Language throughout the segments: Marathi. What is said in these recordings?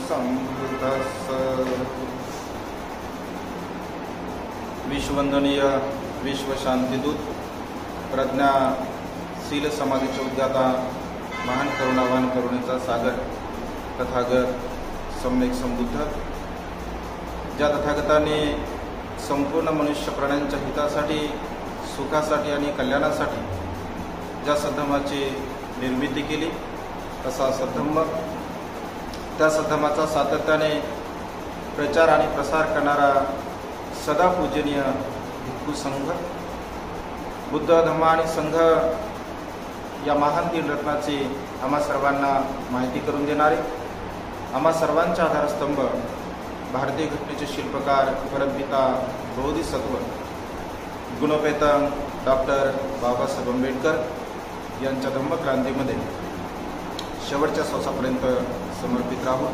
समृद्धस्स। विश्ववंदनीय विश्वशांतिदूत प्रज्ञाशील समाधीचे उद्गाता महान करुणावान करुणेचा सागर तथागत सम्यक समबुद्ध, ज्या तथागताने संपूर्ण मनुष्य प्राण्यांच्या हितासाठी, सुखासाठी आणि कल्याणासाठी ज्या सद्धम्माची निर्मिती केली, तसा सद्धम्म, त्या सद्धम्माचा सातत्याने प्रचार आणि प्रसार करणारा सदा पूजनीय भिक्खू संघ, बुद्ध धम्म आणि संघ या महान तीन रत्नाची आम्हा सर्वांना माहिती करून देणारे, आम्हा सर्वांचा आधारस्तंभ, भारतीय घटनेचे शिल्पकार परमपिता बोधिसत्व गुणपेतम डॉक्टर बाबासाहेब आंबेडकर यांच्या धम्मक्रांतीमध्ये शेवटच्या श्वासापर्यंत समर्पित राहू।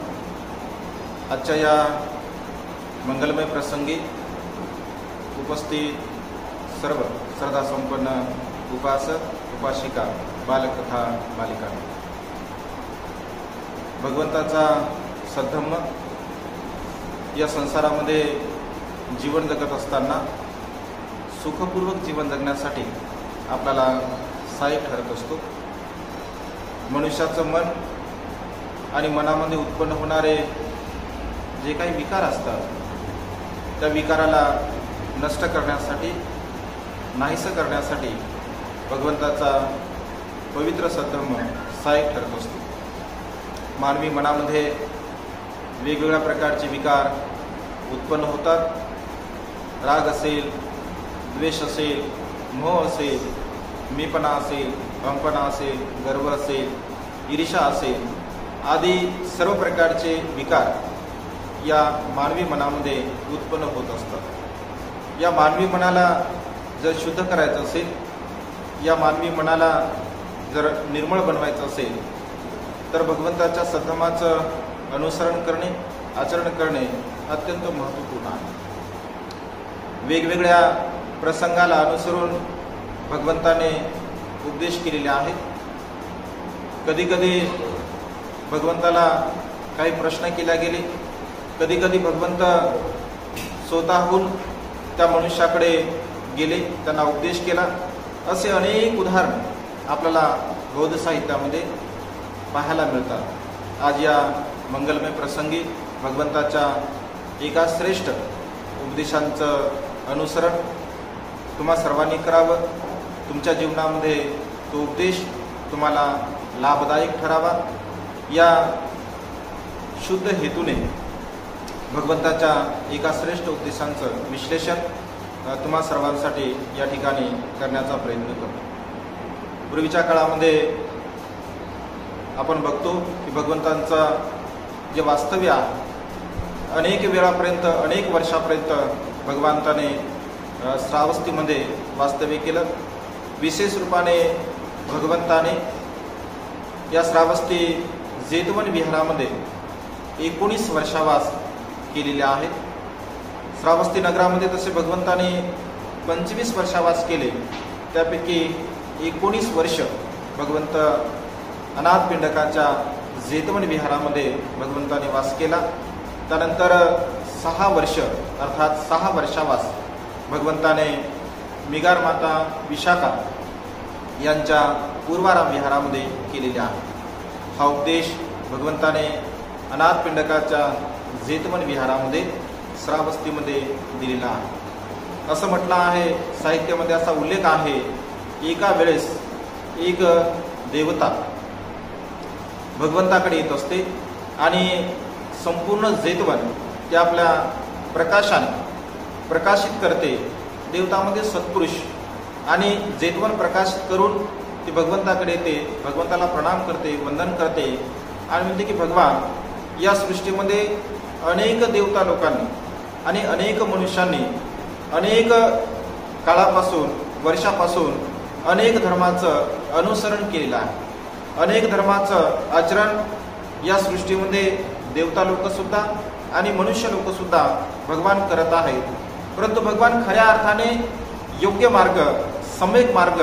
आजच्या या मंगलमय प्रसंगी उपस्थित सर्व श्रद्धासंपन्न उपासक उपासिका, बालक तथा बालिका, भगवंताचा सद्धम्म या संसारामध्ये जीवन जगत असताना सुखपूर्वक जीवन जगण्यासाठी आपल्याला सहाय्यक ठरत असतो। मनुष्याचं मन आणि मनामध्ये उत्पन्न होणारे जे काही विकार असतात, त्या विकाराला नष्ट करण्यासाठी, नाहीसं करण्यासाठी भगवंताचा पवित्र सद्धम्म सहाय्यक ठरत असतो। मानवी मनामध्ये वेगवेगळ्या प्रकारचे विकार उत्पन्न होतात। राग असेल, द्वेष असेल, मोह असेल, मीपणा असेल, अहंपणा असेल, गर्व असेल, ईर्ष्या असेल, आदी सर्व प्रकारचे विकार या मानवी मनामध्ये उत्पन्न होत असतात। या मानवी मनाला जर शुद्ध करायचं असेल, या मानवी मनाला जर निर्मळ बनवायचं असेल, तर भगवंताच्या सद्धम्माचं अनुसरण करणे, आचरण करणे अत्यंत महत्त्वपूर्ण आहे। वेगवेगळ्या प्रसंगाला अनुसरून भगवंताने उपदेश केलेले आहेत। कधी कधी भगवंताला काही प्रश्न केले गेले, कधी कधी भगवंत स्वतःहून त्या मनुष्याकडे गेले, त्यांना उपदेश केला। असे अनेक उदाहरण आपल्याला बौद्ध साहित्यामध्ये पाहायला मिळतात। आज या मंगलमय प्रसंगी भगवंताच्या एका श्रेष्ठ उपदेशांचं अनुसरण तुम्हा सर्वांनी करावं। तुमच्या जीवनामध्ये तो उपदेश तुम्हाला लाभदायक ठरावा, या शुद्ध हेतूने भगवंताच्या एका श्रेष्ठ उपदेशांचं विश्लेषण तुम्हा सर्वांसाठी या ठिकाणी करण्याचा प्रयत्न करतो। पूर्वीच्या काळामध्ये आपण बघतो की भगवंतांचा जे वास्तव्य आहे, अनेक वेळापर्यंत, अनेक वर्षापर्यंत भगवंताने श्रावस्तीमध्ये वास्तव्य केलं। विशेष रूपाने भगवंताने या श्रावस्ती जेतवन विहारामध्ये 19 वर्षावास केलेले आहेत। श्रावस्ती नगरामध्ये तसे भगवंताने 25 वर्षावास केले, त्यापैकी 19 वर्ष भगवंत अनाथ पिंडकाच्या जेतवन विहारामध्ये भगवंताने वास केला। त्यानंतर 6 वर्ष अर्थात 6 वर्षावास भगवंताने मिगार माता विशाखा यांच्या पूर्वाराम विहारामध्ये केलेले आहे। हा उपदेश भगवंताने अनाथ पिंडकाच्या जेतवन विहारामध्ये श्रावस्तीमध्ये दिलेला आहे। असं म्हटलं आहे, साहित्यामध्ये असा उल्लेख आहे, एका वेळेस एक देवता भगवंताकडे येत असते आणि संपूर्ण जेतवन ते आपल्या प्रकाशाने प्रकाशित करते। देवतामध्ये सत्पुरुष आणि जेतवन प्रकाशित करून ती भगवंताकडे येते, भगवंताला प्रणाम करते, वंदन करते आणि म्हणते की भगवान, या सृष्टीमध्ये अनेक देवता लोकांनी आणि अनेक मनुष्यांनी अनेक काळापासून, वर्षापासून अनेक धर्माचं अनुसरण केलेलं आहे। अनेक धर्माचं आचरण या सृष्टीमध्ये देवता लोकसुद्धा आणि मनुष्य लोकसुद्धा भगवान करत आहेत, परंतु भगवान खऱ्या अर्थाने योग्य मार्ग, सम्यक मार्ग,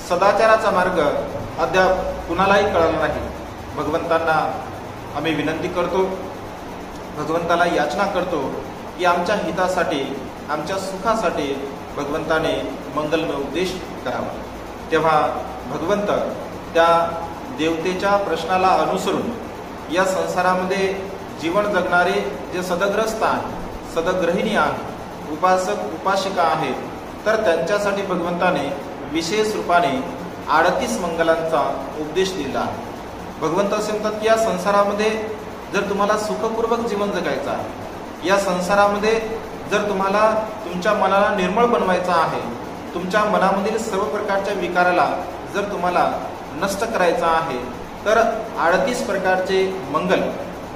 सदाचाराचा मार्ग अद्याप कुणालाही कळला नाही। भगवंतांना आम्ही विनंती करतो, भगवंताला याचना करतो की आमच्या हितासाठी, आमच्या सुखासाठी भगवंताने मंगलमय उपदेश करावा. तेव्हा भगवंत त्या देवतेच्या प्रश्नाला अनुसरून या संसारामध्ये जीवन जगणारे जे सदग्रस्त आहेत, सदग्रहिणी आहेत, उपासक उपासिका आहेत, तर त्यांच्यासाठी भगवंताने विशेष रूपाने 38 मंगलांचा उपदेश दिला आहे. भगवंत असे म्हणतात की या संसारामध्ये जर तुम्हाला सुखपूर्वक जीवन जगायचं आहे, या संसारामध्ये जर तुम्हाला तुमच्या मनाला निर्मळ बनवायचं आहे, तुमच्या मनामधील सर्व प्रकारच्या विकाराला जर तुम्हाला नष्ट करायचं आहे, तर 38 प्रकारचे मंगल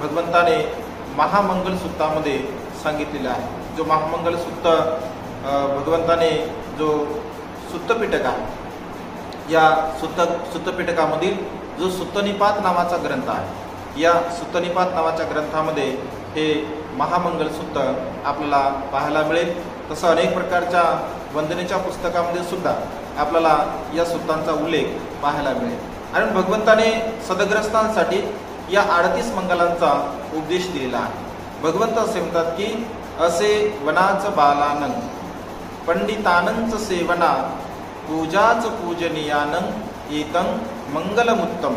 भगवंताने महामंगल सूक्तामध्ये सांगितलेले आहे. जो महामंगल सूक्त भगवंताने जो सुत्तपिटक आहे, या सुत्तपिटकामधील जो सुत्तनिपात नावाचा ग्रंथ आहे, या सुत्तनिपात नावाच्या ग्रंथामध्ये हे महामंगल सूक्त आपल्याला पाहायला मिळेल. तसं अनेक प्रकारच्या वंदनेच्या पुस्तकामध्ये सुद्धा आपल्याला या सूक्तांचा उल्लेख पाहायला मिळेल. आणि भगवंताने सदग्रस्तांसाठी या 38 मंगलांचा उपदेश दिलेला आहे. भगवंत असे म्हणतात की असे वनाच बालानंद पंडितानंच सेवना पूजाच पूजनीयानं एतं मंगलमुत्तम.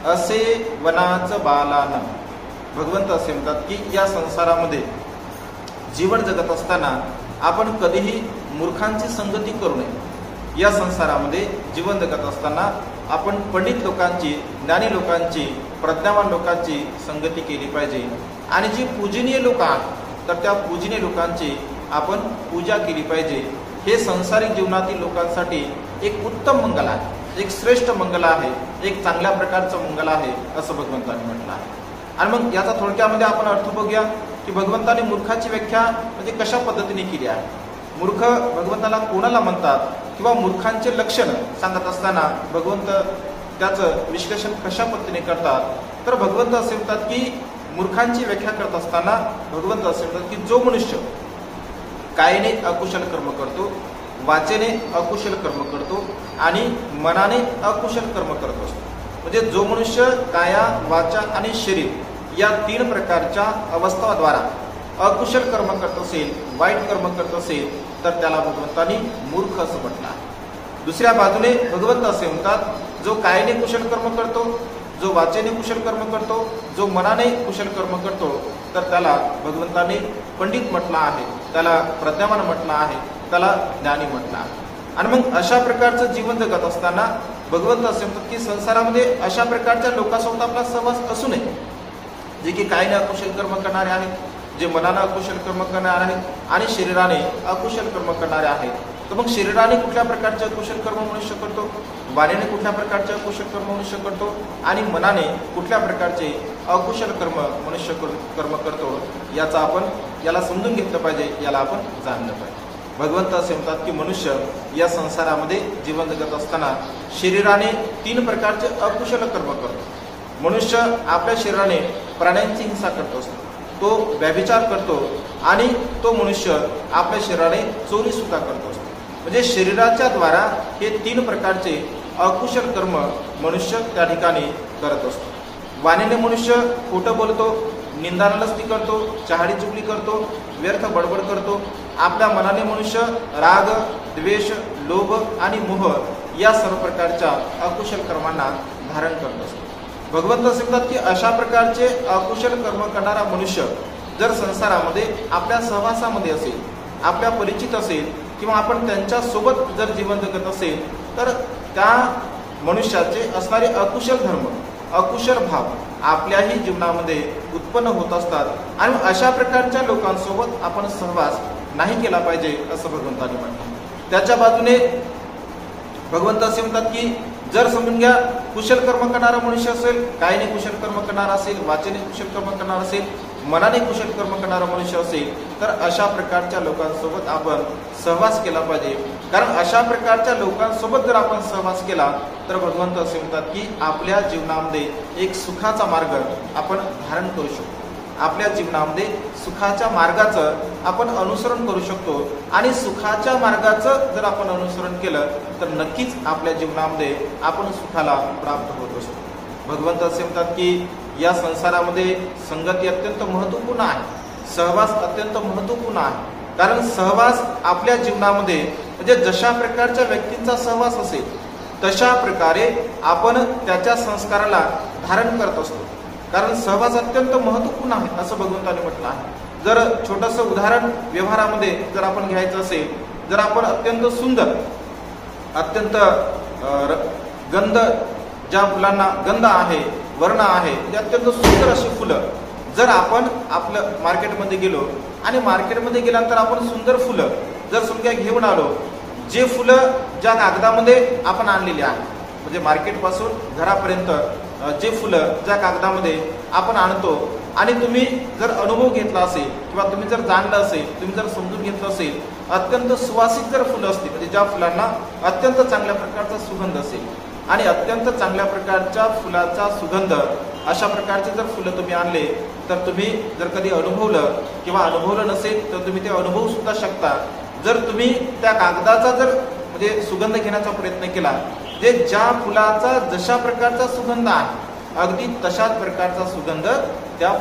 असे वनाच बालानंद. भगवंत असे म्हणतात की या संसारामध्ये जीवन जगत असताना आपण कधीही मूर्खांची संगती करू नये. या संसारामध्ये जीवन जगत असताना आपण पंडित लोकांची, ज्ञानी लोकांची, प्रज्ञावान लोकांची संगती केली पाहिजे. आणि जी पूजनीय लोक आहेत तर त्या पूजनीय लोकांची आपण पूजा केली पाहिजे. हे संसारिक जीवनातील लोकांसाठी एक उत्तम मंगल आहे, एक श्रेष्ठ मंगल आहे, एक चांगल्या प्रकारचं मंगल आहे असं भगवंताने म्हटलं आहे. आणि मग याचा थोडक्यामध्ये आपण अर्थ बघूया की भगवंताने मूर्खाची व्याख्या म्हणजे कशा पद्धतीने केली आहे. मूर्ख भगवंताला कोणाला म्हणतात किंवा मूर्खांचे लक्षण सांगत असताना भगवंत त्याचं विश्लेषण कशा पद्धतीने करतात, तर भगवंत असे म्हणतात की मूर्खांची व्याख्या करत असताना भगवंत असे म्हणतात की जो मनुष्य कायेने अकुशल कर्म करतो, वाचेने अकुशल कर्म करतो आणि मनाने अकुशल कर्म करत असतो. म्हणजे जो मनुष्य काया, वाचा आणि शरीर या 3 प्रकारच्या अवस्थाद्वारा अकुशल कर्म करत असेल, वाईट कर्म करत असेल, तर त्याला भगवंतांनी मूर्ख असं म्हटलं आहे. दुसऱ्या बाजूने भगवंत असे म्हणतात जो कायेने कुशल कर्म करतो, जो वाचेने कुशल कर्म करतो, जो मनाने कुशल कर्म करतो, तर त्याला भगवंताने पंडित म्हटलं आहे, त्याला प्रज्ञावान म्हटलं आहे, त्याला ज्ञानी म्हटलं आहे. आणि मग अशा प्रकारचं जीवन जगत असताना भगवंत असे म्हणतात की संसारामध्ये अशा प्रकारच्या लोकांसोबत आपला सहवास असू नये, जे की कायेने अकुशल कर्म करणारे आहेत, जे मनाने अकुशल कर्म करणारे आहेत आणि शरीराने अकुशल कर्म करणारे आहेत. तर मग शरीराने कुठल्या प्रकारचे अकुशल कर्म मनुष्य करतो, वाणीने कुठल्या प्रकारचे अकुशल कर्म मनुष्य करतो आणि मनाने कुठल्या प्रकारचे अकुशल कर्म मनुष्य कर्म करतो, याला समजून घेतलं पाहिजे, याला आपण जाणलं पाहिजे. भगवंत असे म्हणतात की मनुष्य या संसारामध्ये जीवन जगत असताना शरीराने 3 प्रकारचे अकुशल कर्म करतो. मनुष्य आपल्या शरीराने प्राण्यांची हिंसा करतो असतो, तो व्यभिचार करतो आणि तो मनुष्य आपल्या शरीराने चोरी सुद्धा करतो असतो. म्हणजे शरीराच्या द्वारा हे 3 प्रकारचे अकुशल कर्म मनुष्य त्या ठिकाणी करत असतो. वाणीने मनुष्य खोटं बोलतो, निंदानलस्ती करतो, चहाडी चुगली करतो, व्यर्थ बडबड करतो. आपल्या मनाने मनुष्य राग, द्वेष, लोभ आणि मोह या सर्व प्रकारच्या अकुशल कर्मांना धारण करत असतो. भगवंत असे म्हणतात की अशा प्रकारचे अकुशल कर्म करणारा मनुष्य जर संसारामध्ये आपल्या सहवासामध्ये असेल, आपल्या परिचित असेल किंवा आपण त्यांच्या सोबत जर जीवन जगत असेल, तर त्या मनुष्याचे असणारे अकुशल धर्म, अकुशल भाव आपल्याही जीवनामध्ये उत्पन्न होत असतात. आणि अशा प्रकारच्या लोकांसोबत आपण सहवास नाही केला पाहिजे असं भगवंताने म्हटलं. त्याच्या बाजूने भगवंत असे म्हणतात की जर समजून घ्या कुशल कर्म करणारा मनुष्य असेल, कायेने कुशल कर्म करणारा असेल, वाचेने कुशल कर्म करणारा असेल, मनाने कुशल कर्म करणारा मनुष्य असेल, तर अशा प्रकारच्या लोकांसोबत आपण सहवास केला पाहिजे. कारण अशा प्रकारच्या लोकांसोबत जर आपण सहवास केला तर भगवंत असे म्हणतात की आपल्या जीवनामध्ये एक सुखाचा मार्ग आपण धारण करू शकतो. आपल्या जीवनामध्ये सुखाच्या मार्गाचं आपण अनुसरण करू शकतो आणि सुखाच्या मार्गाचं जर आपण अनुसरण केलं तर नक्कीच आपल्या जीवनामध्ये आपण सुखाला प्राप्त होत असतो. भगवंत असे म्हणतात की या संसारामध्ये संगती अत्यंत महत्त्वपूर्ण आहे, सहवास अत्यंत महत्त्वपूर्ण आहे. कारण सहवास आपल्या जीवनामध्ये म्हणजे जशा प्रकारच्या व्यक्तींचा सहवास असेल तशा प्रकारे आपण त्याच्या संस्काराला धारण करत असतो. कारण सहवास अत्यंत महत्त्वपूर्ण आहे असं भगवंताने म्हटलं आहे. जर छोटंसं उदाहरण व्यवहारामध्ये जर आपण घ्यायचं असेल, जर आपण अत्यंत सुंदर, अत्यंत गंध, ज्या फुलांना गंध आहे, वर्ण आहे, ते अत्यंत सुंदर अशी फुलं जर आपण आपलं मार्केटमध्ये गेलो आणि मार्केटमध्ये गेल्यानंतर आपण सुंदर फुलं जर समजा घेऊन आलो, जे फुलं ज्या कागदामध्ये आपण आणलेली आहे, म्हणजे मार्केटपासून घरापर्यंत जे फुलं ज्या कागदामध्ये आपण आणतो आणि तुम्ही जर अनुभव घेतला असेल किंवा तुम्ही जर जाणलं असेल, तुम्ही जर समजून घेतलं असेल, अत्यंत सुवासिक जर फुलं असतील, म्हणजे ज्या फुलांना अत्यंत चांगल्या प्रकारचा सुगंध असेल आणि अत्यंत चांगल्या प्रकारच्या फुलाचा सुगंध, अशा प्रकारचे जर फुलं तुम्ही आणले तर तुम्ही जर कधी अनुभवलं किंवा अनुभवलं नसेल तर तुम्ही ते अनुभवू सुद्धा शकता. जर तुम्ही त्या कागदाचा जर म्हणजे सुगंध घेण्याचा प्रयत्न केला, जे ज्या फुलाचा जशा प्रकारचा सुगंध आहे अगदी तशाच प्रकारचा सुगंध त्या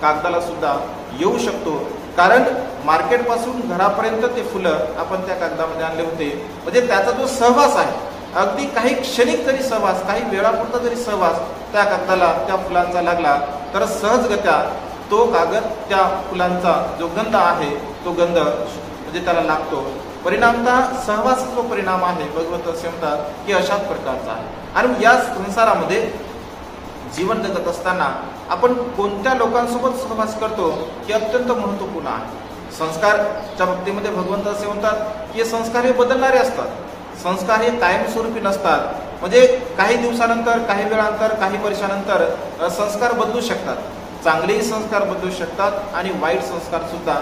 कागदाला सुद्धा येऊ शकतो. कारण मार्केटपासून घरापर्यंत ते फुलं आपण त्या कागदामध्ये आणले होते, म्हणजे त्याचा जो सहवास आहे, अगदी काही क्षणिक जरी सहवास, काही वेळापुरता जरी सहवास त्या कागदाला त्या फुलांचा लागला तर सहजगत्या तो कागद त्या फुलांचा जो गंध आहे तो गंध म्हणजे त्याला लागतो. परिणामतः सहवासाचा जो परिणाम आहे भगवंत असे म्हणतात की अशाच प्रकारचा आहे. आणि या संसारामध्ये जीवन जगत असताना आपण कोणत्या लोकांसोबत सहवास करतो हे अत्यंत महत्त्वपूर्ण आहे. संस्कारच्या बाबतीमध्ये भगवंत असे म्हणतात की हे संस्कार हे बदलणारे असतात, संस्कार हे कायमस्वरूपी नसतात. म्हणजे काही दिवसानंतर, काही वेळानंतर, काही वर्षानंतर संस्कार बदलू शकतात. चांगलेही संस्कार बदलू शकतात आणि वाईट संस्कार सुद्धा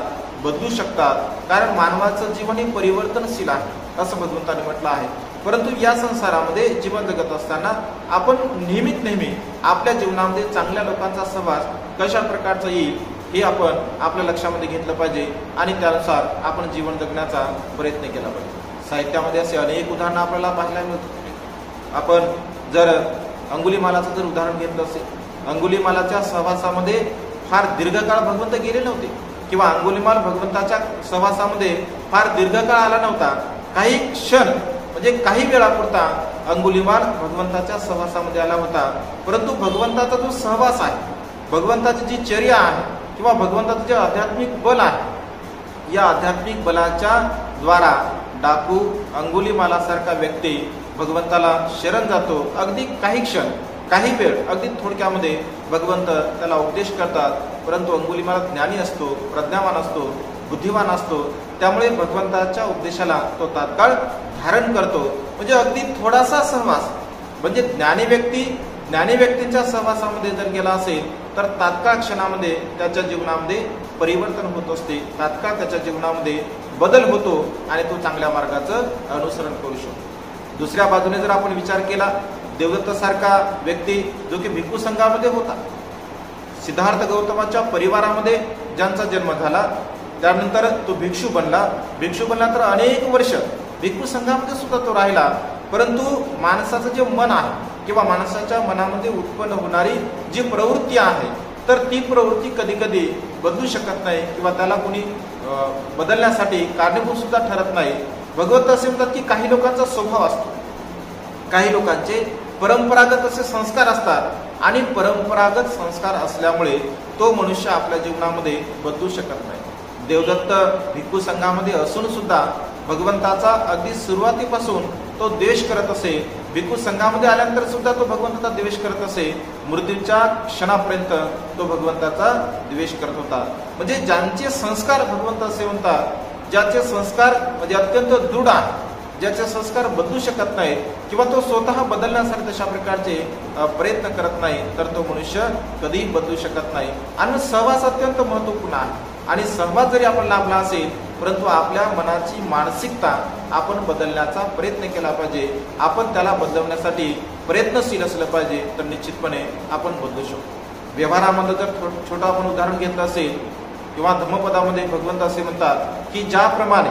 बदलू शकतात. कारण मानवाचं जीवन हे परिवर्तनशील आहे असं भगवंताने म्हटलं आहे. परंतु या संसारामध्ये जीवन जगत असताना आपण नेहमी आपल्या जीवनामध्ये चांगल्या लोकांचा सहवास कशा प्रकारचा येईल हे आपण आपल्या लक्षामध्ये घेतलं पाहिजे आणि त्यानुसार आपण जीवन जगण्याचा प्रयत्न केला पाहिजे. साहित्यामध्ये असे अनेक उदाहरणं आपल्याला पाहायला मिळतात. आपण जर अंगुलीमालाचं जर उदाहरण घेतलं असेल, अंगुलीमालाच्या सहवासामध्ये फार दीर्घकाळ भगवंत गेले नव्हते किंवा अंगुलीमाल भगवंताच्या सहवासामध्ये फार दीर्घकाळ आला नव्हता. काही क्षण म्हणजे काही वेळापुरता अंगुलीमाल भगवंताच्या सहवासामध्ये आला होता. परंतु भगवंताचा जो सहवास आहे, भगवंताची जी चर्या आहे किंवा भगवंताचं जे आध्यात्मिक बल आहे, या आध्यात्मिक बलाच्या द्वारा डाकू अंगुलीमालासारखा व्यक्ती भगवंताला शरण जातो. अगदी काही क्षण, काही वेळ, अगदी थोडक्यामध्ये भगवंत त्याला उपदेश करतात. परंतु अंगुलीमाल ज्ञानी असतो, प्रज्ञावान असतो, बुद्धिवान असतो, त्यामुळे भगवंताच्या उपदेशाला तो तात्काळ धारण करतो. म्हणजे अगदी थोडासा सहवास, म्हणजे ज्ञानी व्यक्तींच्या सहवासामध्ये जर गेला असेल तर तात्काळ क्षणामध्ये त्याच्या जीवनामध्ये परिवर्तन होत असते, तात्काळ त्याच्या जीवनामध्ये बदल होतो आणि तो चांगल्या मार्गाचं अनुसरण करू शकतो. दुसऱ्या बाजूने जर आपण विचार केला, देवदत्त सारखा व्यक्ती जो की भिक्खू संघामध्ये होता, सिद्धार्थ गौतमाच्या परिवारामध्ये ज्यांचा जन्म झाला, त्यानंतर तो भिक्षू बनला तर अनेक वर्ष भिक्खू संघामध्ये सुद्धा तो राहिला. परंतु माणसाचं जे मन आहे किंवा माणसाच्या मनामध्ये उत्पन्न होणारी जी प्रवृत्ती आहे तर ती प्रवृत्ती कधी कधी बदलू शकत नाही किंवा त्याला कोणी बदलण्यासाठी कारणीभूत सुद्धा ठरत नाही. भगवंत असे म्हणतात की काही लोकांचा स्वभाव असतो, काही लोकांचे परंपरागत असे संस्कार असतात आणि परंपरागत संस्कार असल्यामुळे तो मनुष्य आपल्या जीवनामध्ये बदलू शकत नाही. देवदत्त भिक्खू संघामध्ये असून सुद्धा भगवंताचा अगदी सुरुवातीपासून तो द्वेष करत असे. भिक्खू संघामध्ये आल्यानंतर सुद्धा तो भगवंताचा द्वेष करत असे. मृत्यूच्या क्षणापर्यंत तो भगवंताचा द्वेष करत होता. म्हणजे ज्यांचे संस्कार भगवंत असे म्हणतात, ज्याचे संस्कार म्हणजे अत्यंत दृढ आहे, ज्याचे संस्कार बदलू शकत नाहीत किंवा तो स्वतः बदलण्यासाठी तशा प्रकारचे प्रयत्न करत नाही, तर तो मनुष्य कधीही बदलू शकत नाही. आणि सहवास अत्यंत महत्त्वपूर्ण आहे. आणि सहवास जरी आपण लाभला असेल परंतु आपल्या मनाची मानसिकता आपण बदलण्याचा प्रयत्न केला पाहिजे. आपण त्याला बदलवण्यासाठी प्रयत्नशील असलं पाहिजे, तर निश्चितपणे आपण बदलू शकतो. व्यवहारामध्ये जर छोटं आपण उदाहरण घेतलं असेल किंवा धम्मपदामध्ये भगवंत असे म्हणतात की ज्याप्रमाणे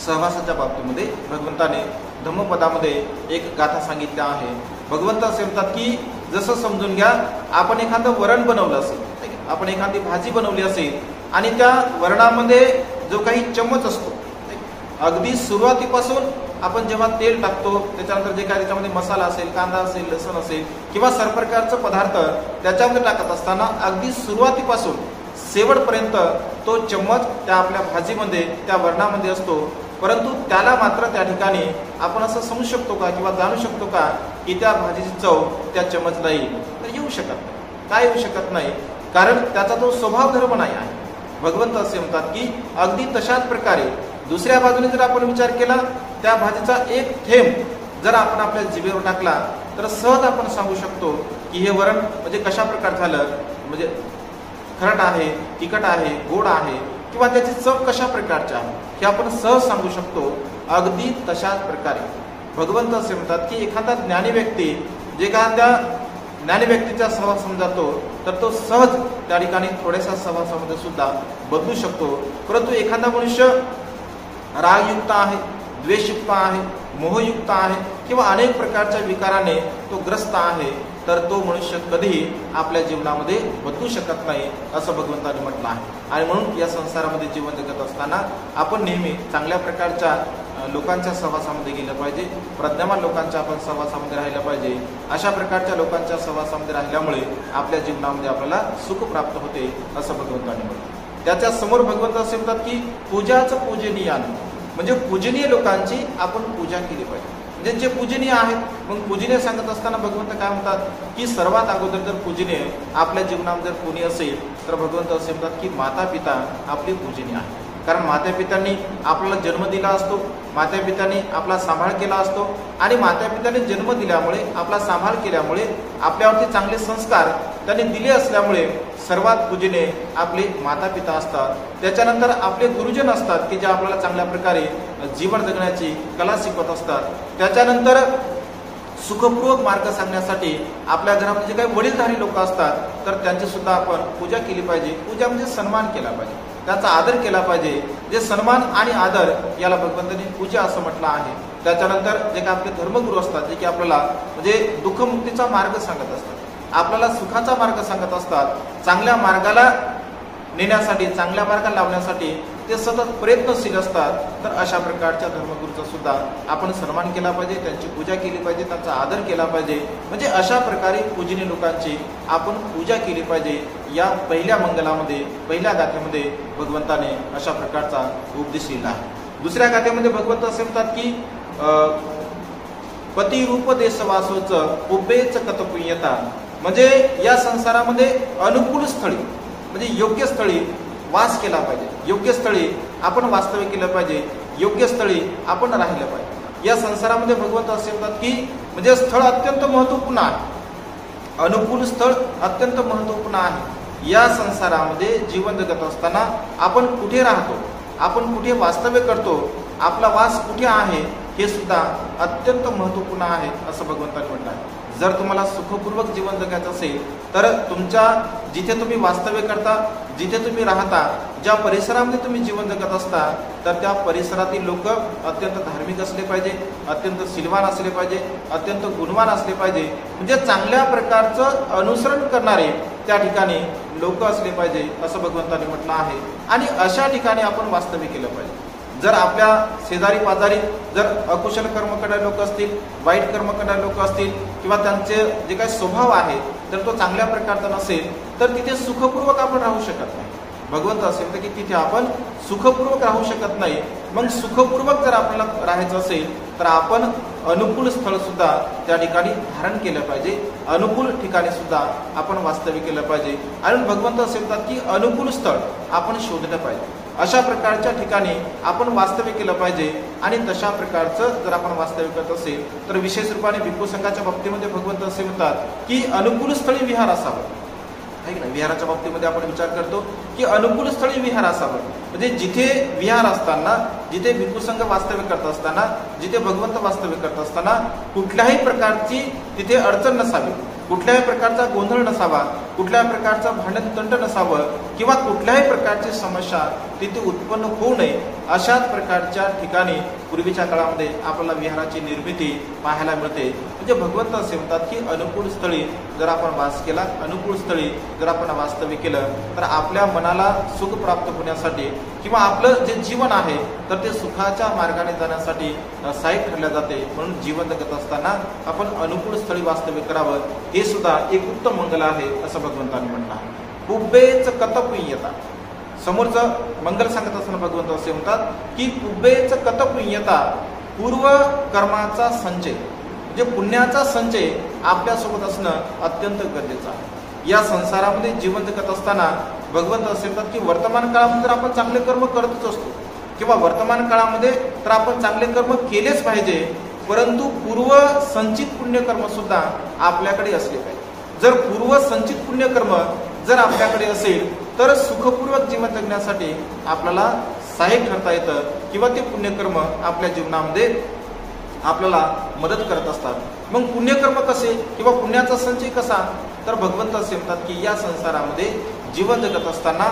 सहवासाच्या बाबतीमध्ये भगवंताने धम्मपदामध्ये एक गाथा सांगितली आहे. भगवंत असे म्हणतात की जसं समजून घ्या, आपण एखादं वरण बनवलं असेल, आपण एखादी भाजी बनवली असेल आणि त्या वरणामध्ये जो काही चम्मच असतो, अगदी सुरुवातीपासून आपण जेव्हा तेल टाकतो, त्याच्यानंतर जे काही त्याच्यामध्ये मसाला असेल, कांदा असेल, लसूण असेल किंवा सर्वप्रकारचा पदार्थ त्याच्यामध्ये टाकत असताना अगदी सुरुवातीपासून शेवटपर्यंत तो चम्मच त्या आपल्या भाजीमध्ये, त्या वरणामध्ये असतो. परंतु त्याला मात्र त्या ठिकाणी आपण असं समजू शकतो का किंवा जाणू शकतो का की त्या भाजीची चव त्या चम्मचला येईल? तर येऊ शकत नाही. काय येऊ शकत नाही? कारण त्याचा तो स्वभाव धर्म नाही आहे. भगवंत असे म्हणतात की अगदी तशाच प्रकारे दुसऱ्या बाजूने जर आपण विचार केला, त्या भाजीचा एक थेंब जर आपण आपल्या जिभेवर टाकला तर सहज आपण सांगू शकतो की हे वरण म्हणजे कशा प्रकार झालं, म्हणजे खरट आहे, तिखट आहे, गोड आहे किंवा त्याची चव कशा प्रकारची आहे हे आपण सहज सांगू शकतो. अगदी तशाच प्रकारे भगवंत असे म्हणतात की एखादा ज्ञानी व्यक्ती जे का त्या ज्ञानी व्यक्तीच्या सहवासामध्ये जातो तर तो सहज त्या ठिकाणी थोड्याशा सहवासामध्ये सुद्धा बदलू शकतो. परंतु एखादा मनुष्य रागयुक्त आहे, द्वेषयुक्त आहे, मोहयुक्त आहे किंवा अनेक प्रकारच्या विकाराने तो ग्रस्त आहे, तर तो मनुष्य कधीही आपल्या जीवनामध्ये बदलू शकत नाही असं भगवंताने म्हटलं आहे. आणि म्हणून या संसारामध्ये जीवन जगत असताना आपण नेहमी चांगल्या प्रकारच्या लोकांच्या सहवासामध्ये गेलं पाहिजे, प्रज्ञावान लोकांच्या आपण सहवासामध्ये राहिलं पाहिजे. अशा प्रकारच्या लोकांच्या सहवासामध्ये राहिल्यामुळे आपल्या जीवनामध्ये आपल्याला सुख प्राप्त होते असं भगवंताने म्हटलं. त्याच्या समोर भगवंत असे म्हणतात की पूजाचं पूजनीयान, म्हणजे पूजनीय लोकांची आपण पूजा केली पाहिजे. म्हणजे जे पूजनीय आहेत, मग पूजनीय सांगत असताना भगवंत काय म्हणतात की सर्वात अगोदर जर पूजनीय आपल्या जीवनामध्ये जर कोणी असेल तर भगवंत असे म्हणतात की माता पिता आपली पूजनीय आहे. कारण मातापित्यांनी आपल्याला जन्म दिला असतो, मातापित्यांनी आपला सांभाळ केला असतो आणि मातापित्यांनी जन्म दिल्यामुळे, आपला सांभाळ केल्यामुळे, आपल्यावरती चांगले संस्कार त्यांनी दिले असल्यामुळे सर्वात पूजनीय आपले मातापिता असतात. त्याच्यानंतर आपले गुरुजन असतात की जे आपल्याला चांगल्या प्रकारे जीवन जगण्याची कला शिकवत असतात. त्याच्यानंतर सुखपूर्वक मार्ग सांगण्यासाठी आपल्या घरामध्ये जे काही वडीलधारी लोक असतात तर त्यांची सुद्धा आपण पूजा केली पाहिजे. पूजा म्हणजे सन्मान केला पाहिजे, त्याचा आदर केला पाहिजे. जे सन्मान आणि आदर याला भगवंतांनी पूजा असं म्हटलं आहे. त्याच्यानंतर जे काही आपले धर्मगुरू असतात जे की आपल्याला म्हणजे दुःखमुक्तीचा मार्ग सांगत असतात, आपल्याला सुखाचा मार्ग सांगत असतात, चांगल्या मार्गाला नेण्यासाठी, चांगल्या मार्गाला लावण्यासाठी ते सतत प्रयत्नशील असतात. तर अशा प्रकारच्या धर्मगुरूचा सुद्धा आपण सन्मान केला पाहिजे, त्यांची पूजा केली पाहिजे, त्यांचा आदर केला पाहिजे. म्हणजे अशा प्रकारे पूजनीय लोकांची आपण पूजा केली पाहिजे. या पहिल्या मंगलामध्ये, पहिल्या गाथेमध्ये भगवंताने अशा प्रकारचा उपदेश दिला आहे. दुसऱ्या गाथेमध्ये भगवंत असे म्हणतात की पती रूप देशवासोच उभेच कतपुय्यता, म्हणजे या संसारामध्ये अनुकूल स्थळी म्हणजे योग्य स्थळी वास केला पाहिजे, योग्य स्थळी आपण वास्तव्य केलं पाहिजे, योग्य स्थळी आपण राहिलं पाहिजे. या संसारामध्ये भगवंत असे म्हणतात की म्हणजे स्थळ अत्यंत महत्वपूर्ण आहे, अनुकूल स्थळ अत्यंत महत्वपूर्ण आहे. या संसारामध्ये जीवन जगत असताना आपण कुठे राहतो, आपण कुठे वास्तव्य करतो, आपला वास कुठे आहे हे सुद्धा अत्यंत महत्वपूर्ण आहे असं भगवंताने म्हटलं आहे. जर तुम्हाला सुखपूर्वक जीवन जगायचं असेल तर तुमच्या जिथे तुम्ही वास्तव्य करता, जिथे तुम्ही राहता, ज्या परिसरामध्ये तुम्ही जीवन जगत असता तर त्या परिसरातील लोक अत्यंत धार्मिक असले पाहिजे, अत्यंत शीलवान असले पाहिजे, अत्यंत गुणवान असले पाहिजे. म्हणजे चांगल्या प्रकारचं अनुसरण करणारे त्या ठिकाणी लोक असले पाहिजे असं भगवंताने म्हटलं आहे. आणि अशा ठिकाणी आपण वास्तव्य केलं पाहिजे. जर आपल्या शेजारी पाजारी जर अकुशल कर्म करणारे लोक असतील, वाईट कर्म करणारे लोक असतील किंवा त्यांचे जे काही स्वभाव आहे तर तो चांगल्या प्रकारचा नसेल तर तिथे सुखपूर्वक आपण राहू शकत नाही. भगवंत असेल तर की तिथे आपण सुखपूर्वक राहू शकत नाही. मग सुखपूर्वक जर आपल्याला राहायचं असेल तर आपण अनुकूल स्थळ सुद्धा त्या ठिकाणी धारण केलं पाहिजे, अनुकूल ठिकाणी सुद्धा आपण वास्तव्य केलं पाहिजे. आणि भगवंत असे म्हणतात की अनुकूल स्थळ आपण शोधलं पाहिजे, अशा प्रकारच्या ठिकाणी आपण वास्तव्य केलं पाहिजे. आणि तशा प्रकारचं जर आपण वास्तव्य करत असेल तर विशेष रूपाने भिक्खू संघाच्या बाबतीमध्ये भगवंत असे म्हणतात की अनुकूल स्थळी विहार असावं. आहे की नाही, विहाराच्या बाबतीमध्ये आपण विचार करतो की अनुकूल स्थळी विहार असावं. म्हणजे जिथे विहार असताना, जिथे भिक्खू संघ वास्तव्य करत असताना, जिथे भगवंत वास्तव्य करत असताना कुठल्याही प्रकारची तिथे अडचण नसावी, कुठल्याही प्रकारचा गोंधळ नसावा, कुठल्याही प्रकारचं भांडण तंट नसावं किंवा कुठल्याही प्रकारची समस्या तिथे उत्पन्न होऊ नये. अशाच प्रकारच्या ठिकाणी पूर्वीच्या काळामध्ये आपल्याला विहाराची निर्मिती पाहायला मिळते. म्हणजे भगवंत असे म्हणतात की अनुकूल स्थळी जर आपण वास केला, अनुकूल स्थळी जर आपण वास्तव्य केलं तर आपल्या मनाला सुख प्राप्त होण्यासाठी किंवा आपलं जे जीवन आहे तर ते सुखाच्या मार्गाने जाण्यासाठी सहाय्यक ठरले जाते. म्हणून जीवन जगत असताना आपण अनुकूल स्थळी वास्तव्य करावं, हे सुद्धा एक उत्तम मंगल आहे असं भगवंतांनी म्हटलं आहे. पुब्बेच कतपुण्यता, समोरचं मंगल सांगत असताना भगवंत असे म्हणतात की पुब्बेच कतपुण्यता, पूर्व कर्माचा संचय म्हणजे पुण्याचा संचय आपल्यासोबत असणं अत्यंत गरजेचं आहे. या संसारामध्ये जीवन जगत असताना भगवंत असे म्हणतात की वर्तमान काळामध्ये तर आपण चांगले कर्म करतच असतो किंवा वर्तमान काळामध्ये तर आपण चांगले कर्म केलेच पाहिजे, परंतु पूर्व संचित पुण्यकर्म सुद्धा आपल्याकडे असले पाहिजे. जर पूर्व संचित पुण्यकर्म जर आपल्याकडे असेल तर सुखपूर्वक जीवन जगण्यासाठी आपल्याला सहाय्यक ठरता येतं किंवा ते पुण्यकर्म आपल्या जीवनामध्ये आपल्याला मदत करत असतात. मग पुण्यकर्म कसे किंवा पुण्याचा संचय कसा, तर भगवंत असे म्हणतात की या संसारामध्ये जीवन जगत असताना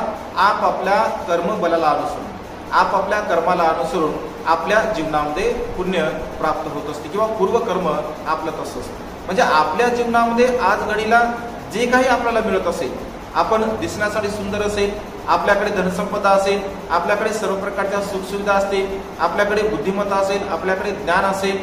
आपापल्या कर्मबलाला अनुसरून, आपापल्या कर्माला अनुसरून आपल्या जीवनामध्ये पुण्य प्राप्त होत असते किंवा पूर्वकर्म आपलं तसं असतं. म्हणजे आपल्या जीवनामध्ये आज घडीला जे काही आपल्याला मिळत असेल, आपण दिसण्यासाठी सुंदर असेल, आपल्याकडे धनसंपदा असेल, आपल्याकडे सर्व प्रकारच्या सुखसुविधा असतील, आपल्याकडे बुद्धिमत्ता असेल, आपल्याकडे ज्ञान असेल,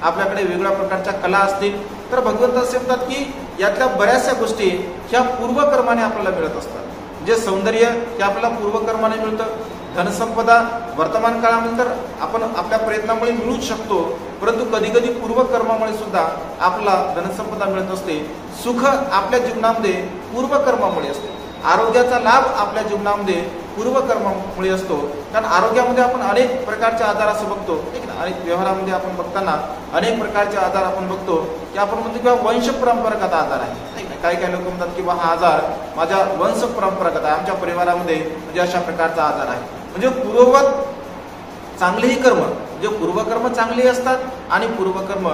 आपल्याकडे वेगवेगळ्या प्रकारच्या कला असतील, तर भगवंत असे म्हणतात की यातल्या बऱ्याचशा गोष्टी ह्या पूर्वकर्माने आपल्याला मिळत असतात. जे सौंदर्य हे आपल्याला पूर्वकर्माने मिळतं, धनसंपदा वर्तमान काळामध्ये तर आपण आपल्या प्रयत्नामुळे मिळूच शकतो, परंतु कधी कधी पूर्वकर्मामुळे सुद्धा आपल्याला धनसंपदा मिळत असते. सुख आपल्या जीवनामध्ये पूर्वकर्मामुळे असते. आरोग्याचा लाभ आपल्या जीवनामध्ये पूर्वकर्मामुळे असतो, कारण आरोग्यामध्ये आपण अनेक प्रकारचे आजार असं बघतो, ठीक ना. अनेक व्यवहारामध्ये आपण बघताना अनेक प्रकारचे आजार आपण बघतो की आपण म्हणतो किंवा वंश परंपरागत आजार आहे, ठीक ना. काही काही लोक म्हणतात की हा आजार माझ्या वंश परंपरागत आहे, आमच्या परिवारामध्ये म्हणजे अशा प्रकारचा आजार आहे. म्हणजे पूर्ववत चांगलेही कर्म म्हणजे पूर्वकर्म चांगले असतात आणि पूर्वकर्म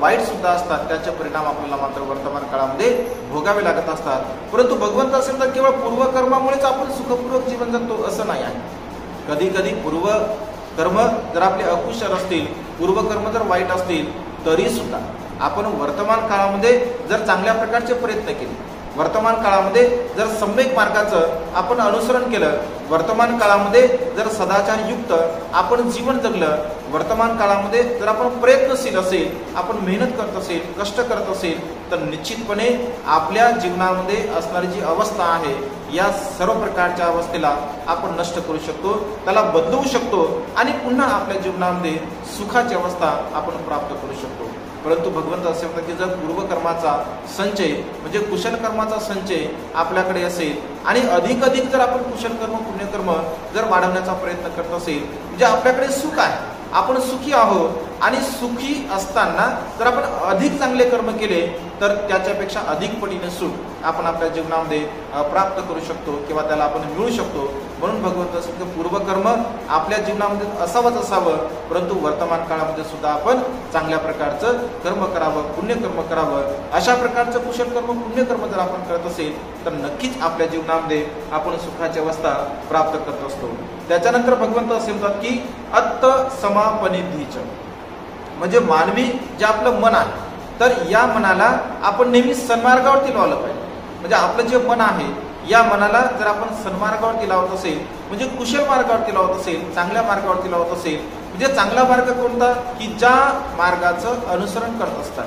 वाईट सुद्धा असतात, त्याचे परिणाम आपल्याला मात्र वर्तमान काळामध्ये भोगावे लागत असतात. परंतु भगवंत असेल तर केवळ पूर्वकर्मामुळेच आपण सुखपूर्वक जीवन जगतो असं नाही आहे. कधी कधी पूर्वकर्म जर आपले अकुशल असतील, पूर्वकर्म जर वाईट असतील, तरी सुद्धा आपण वर्तमान काळामध्ये जर चांगल्या प्रकारचे प्रयत्न केले, वर्तमान काळामध्ये जर सम्यक मार्गाचं आपण अनुसरण केलं, वर्तमान काळामध्ये जर सदाचारयुक्त आपण जीवन जगलं, वर्तमान काळामध्ये जर आपण प्रयत्नशील असेल, आपण मेहनत करत असेल, कष्ट करत असेल, तर निश्चितपणे आपल्या जीवनामध्ये असणारी जी अवस्था आहे या सर्व प्रकारच्या अवस्थेला आपण नष्ट करू शकतो, त्याला बदलवू शकतो आणि पुन्हा आपल्या जीवनामध्ये सुखाची अवस्था आपण प्राप्त करू शकतो. परंतु भगवंत असे म्हणतात की जर पूर्वकर्माचा संचय म्हणजे कुशल कर्माचा संचय आपल्याकडे असेल आणि अधिक जर आपण कुशल कर्म पुण्यकर्म जर वाढवण्याचा प्रयत्न करत असेल, म्हणजे आपल्याकडे सुख आहे, आपण सुखी आहोत आणि सुखी असताना जर आपण अधिक चांगले कर्म केले तर त्याच्यापेक्षा अधिक पटीने सुख आपण आपल्या जीवनामध्ये प्राप्त करू शकतो किंवा त्याला आपण मिळू शकतो. म्हणून भगवंत असं की पूर्वकर्म आपल्या जीवनामध्ये असावं, परंतु वर्तमान काळामध्ये सुद्धा आपण चांगल्या प्रकारचं कर्म करावं, पुण्यकर्म करावं. अशा प्रकारचं कुशल कर्म पुण्यकर्म जर आपण करत असेल तर नक्कीच आपल्या जीवनामध्ये आपण सुखाची अवस्था प्राप्त करत असतो. त्याच्यानंतर भगवंत असे म्हणतात की अत्त समापनिधीच म्हणजे मानवी जे आपलं मन आहे तर या मनाला आपण नेहमी सन्मार्गावरती लावलं पाहिजे. म्हणजे आपलं जे मन आहे या मनाला जर आपण सन्मार्गावरती लावत असेल, म्हणजे कुशल मार्गावरती लावत असेल, चांगल्या मार्गावरती लावत असेल, म्हणजे चांगला मार्ग कोणता की ज्या मार्गाचं अनुसरण करत असतात,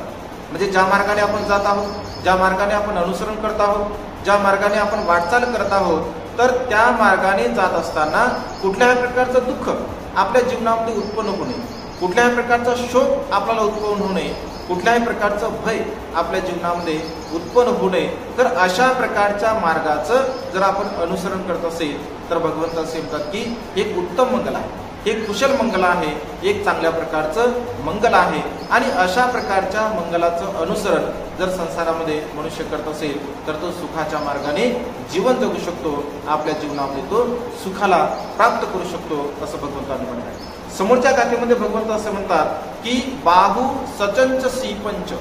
म्हणजे ज्या मार्गाने आपण जात आहोत, ज्या मार्गाने आपण अनुसरण करत आहोत, ज्या मार्गाने आपण वाटचाल करत आहोत, तर त्या मार्गाने जात असताना कुठल्याही प्रकारचं दुःख आपल्या जीवनामध्ये उत्पन्न होऊ नये, कुठल्याही प्रकारचा शोक आपल्याला उत्पन्न होऊ नये, कुठल्याही प्रकारचं भय आपल्या जीवनामध्ये उत्पन्न होऊ नये. तर अशा प्रकारच्या मार्गाचं जर आपण अनुसरण करत असेल तर भगवंत असे म्हणतात की एक उत्तम मंगल आहे, एक कुशल मंगल आहे, एक चांगल्या प्रकारचं मंगल आहे. आणि अशा प्रकारच्या मंगलाचं अनुसरण जर संसारामध्ये मनुष्य करत असेल तर तो सुखाच्या मार्गाने जीवन जगू शकतो, आपल्या जीवनामध्ये तो सुखाला प्राप्त करू शकतो असं भगवंतांनी म्हटलं आहे. समोरच्या गाथेमध्ये भगवंत असं म्हणतात की बाहू सचंच सीपंच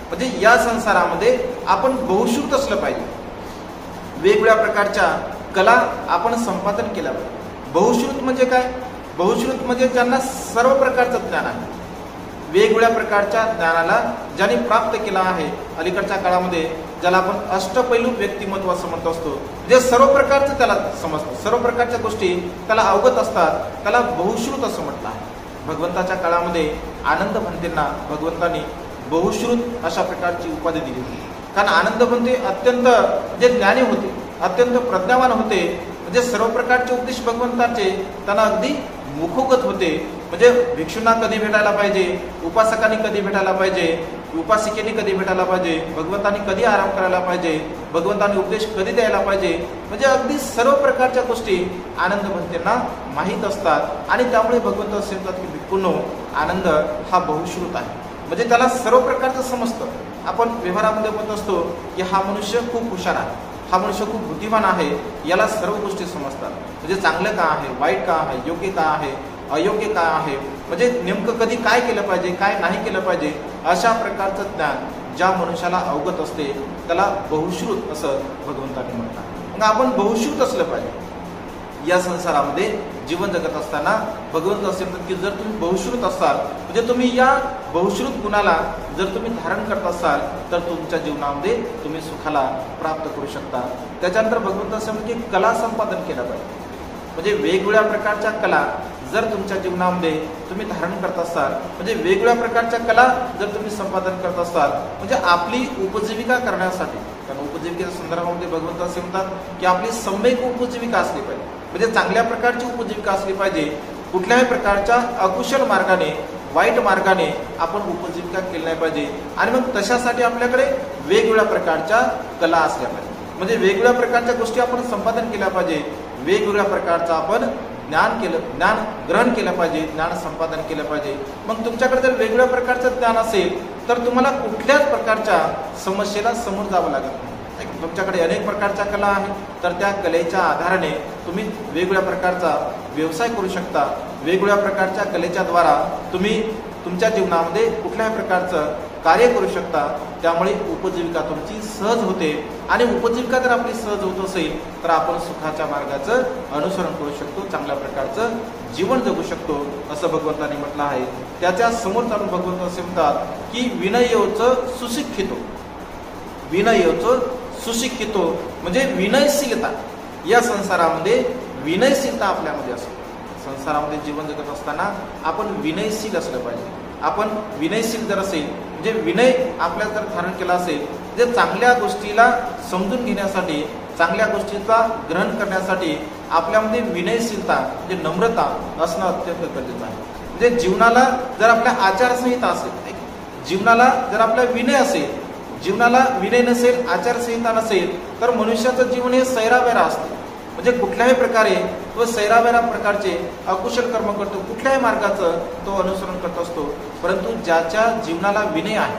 म्हणजे या संसारामध्ये आपण बहुश्रुत असलं पाहिजे, वेगवेगळ्या प्रकारच्या कला आपण संपादन केल्या पाहिजे. बहुश्रुत म्हणजे काय? बहुश्रुत म्हणजे ज्यांना सर्व प्रकारचं ज्ञान आहे, वेगवेगळ्या प्रकारच्या ज्ञानाला ज्याने प्राप्त केला आहे, अलीकडच्या काळामध्ये ज्याला आपण अष्टपैलू व्यक्तिमत्व असं म्हणत असतो, जे सर्व प्रकारचं त्याला समजतं, सर्व प्रकारच्या गोष्टी त्याला अवगत असतात, त्याला बहुश्रुत असं म्हटलं आहे. भगवंताच्या काळामध्ये आनंद भंतेंना भगवंतांनी बहुश्रुत अशा प्रकारची उपाधी दिली होती. कारण आनंद भंते अत्यंत जे ज्ञानी होते, अत्यंत प्रज्ञावान होते, म्हणजे सर्व प्रकारचे उपदेश भगवंताचे त्यांना अगदी मुखोगत होते. म्हणजे भिक्षूंना कधी भेटायला पाहिजे, उपासकांनी कधी भेटायला पाहिजे, उपासिकेने कधी भेटायला पाहिजे, भगवंतांनी कधी आराम करायला पाहिजे, भगवंतांनी उपदेश कधी द्यायला पाहिजे, म्हणजे अगदी सर्व प्रकारच्या गोष्टी आनंद भंतेंना माहीत असतात. आणि त्यामुळे भगवंत असे म्हणतात की भिक्खूंनो, आनंद हा बहुश्रुत आहे, म्हणजे त्याला सर्व प्रकारचं समजतं. आपण व्यवहारामध्ये म्हणत असतो की हा मनुष्य खूप हुशार आहे, हा मनुष्य खूप बुद्धिमान आहे, याला सर्व गोष्टी समजतात. म्हणजे चांगलं का आहे, वाईट का आहे, योग्य का आहे, अयोग्य काय आहे, म्हणजे नेमकं कधी काय केलं पाहिजे, काय नाही केलं पाहिजे, अशा प्रकारचं ज्ञान ज्या मनुष्याला अवगत असते त्याला बहुश्रुत असं भगवंतांनी म्हणतात. मग आपण बहुश्रुत असलं पाहिजे. या संसारामध्ये जीवन जगत असताना भगवंत असे म्हणतात की जर तुम्ही बहुश्रुत असाल, म्हणजे तुम्ही या बहुश्रुत गुणाला जर तुम्ही धारण करत असाल तर तुमच्या जीवनामध्ये तुम्ही सुखाला प्राप्त करू शकता. त्याच्यानंतर भगवंत असे म्हणतात की कला संपादन केलं पाहिजे. म्हणजे वेगवेगळ्या प्रकारच्या कला जर तुमच्या जीवनामध्ये तुम्ही धारण करत असाल, म्हणजे वेगवेगळ्या प्रकारच्या कला जर तुम्ही संपादन करत असाल, म्हणजे आपली उपजीविका करण्यासाठी, कारण उपजीविकेच्या संदर्भामध्ये भगवंत असे म्हणतात की आपली सम्यक उपजीविका असली पाहिजे. म्हणजे चांगल्या प्रकारची उपजीविका असली पाहिजे. कुठल्याही प्रकारच्या अकुशल मार्गाने, वाईट मार्गाने आपण उपजीविका केली नाही पाहिजे. आणि मग तशासाठी आपल्याकडे वेगवेगळ्या प्रकारच्या कला असल्या पाहिजे. म्हणजे वेगवेगळ्या प्रकारच्या गोष्टी आपण संपादन केल्या पाहिजे. वेगवेगळ्या प्रकारचं आपण ज्ञान ग्रहण केलं पाहिजे, ज्ञान संपादन केलं पाहिजे. मग तुमच्याकडे जर वेगवेगळ्या प्रकारचं ज्ञान असेल तर तुम्हाला कुठल्याच प्रकारच्या समस्येला समोर जावं लागत नाही. तुमच्याकडे अनेक प्रकारच्या कला आहेत, तर त्या कलेच्या आधाराने तुम्ही वेगवेगळ्या प्रकारचा व्यवसाय करू शकता. वेगवेगळ्या प्रकारच्या कलेच्या द्वारा तुम्ही तुमच्या जीवनामध्ये कुठल्याही प्रकारचं कार्य करू शकता. त्यामुळे उपजीविका तुमची सहज होते. आणि उपजीविका जर आपली सहज होत असेल तर आपण सुखाच्या मार्गाचं अनुसरण करू शकतो, चांगल्या प्रकारचं जीवन जगू शकतो असं भगवंतांनी म्हटलं आहे. त्याच्या समोर चालून भगवंत असे म्हणतात की विनयोचं सुशिक्षितो, विनयोचं सुशिक्षितो म्हणजे विनयशीलता. या संसारामध्ये विनयशीलता आपल्यामध्ये असते. संसारामध्ये जीवन जगत असताना आपण विनयशील असलं पाहिजे. आपण विनयशील जर असेल, म्हणजे विनय आपल्या जर धारण केला असेल, जे चांगल्या गोष्टीला समजून घेण्यासाठी, चांगल्या गोष्टीचा ग्रहण करण्यासाठी आपल्यामध्ये विनयशीलता म्हणजे नम्रता असणं अत्यंत गरजेचं आहे. म्हणजे जीवनाला जर आपल्या आचारसंहिता असेल, जीवनाला जर आपला विनय असेल, जीवनाला विनय नसेल, आचारसंहिता नसेल तर मनुष्याचं जीवन हे सैरावैरा असते. म्हणजे कुठल्याही प्रकारे तो सैरावैरा प्रकारचे अकुशल कर्म करतो, कुठल्याही मार्गाचं तो अनुसरण करत असतो. परंतु ज्याच्या जीवनाला विनय आहे,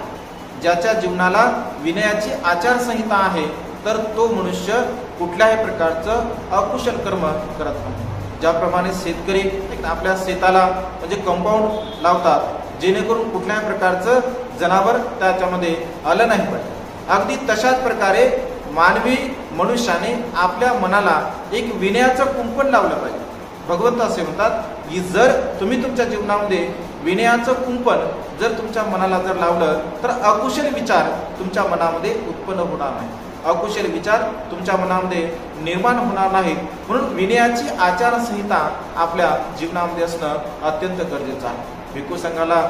ज्याच्या जीवनाला विनयाची आचारसंहिता आहे, तर तो मनुष्य कुठल्याही प्रकारचं अकुशल कर्म करत नाही. ज्याप्रमाणे शेतकरी आपल्या शेताला म्हणजे कंपाऊंड लावतात, जेणेकरून कुठल्याही प्रकारचं जनावर त्याच्यामध्ये आलं नाही पाहिजे. अगदी तशाच प्रकारे मानवी मनुष्याने आपल्या मनाला एक विनयाचं कुंपण लावलं पाहिजे. भगवंत असे म्हणतात की जर तुम्ही तुमच्या जीवनामध्ये विनयाचं कुंपण जर तुमच्या मनाला जर लावलं तर अकुशल विचार तुमच्या मनामध्ये उत्पन्न होणार नाही, अकुशल विचार तुमच्या मनामध्ये निर्माण होणार नाहीत. म्हणून विनयाची आचारसंहिता आपल्या जीवनामध्ये असणं अत्यंत गरजेचं आहे. भिक्खू संघाला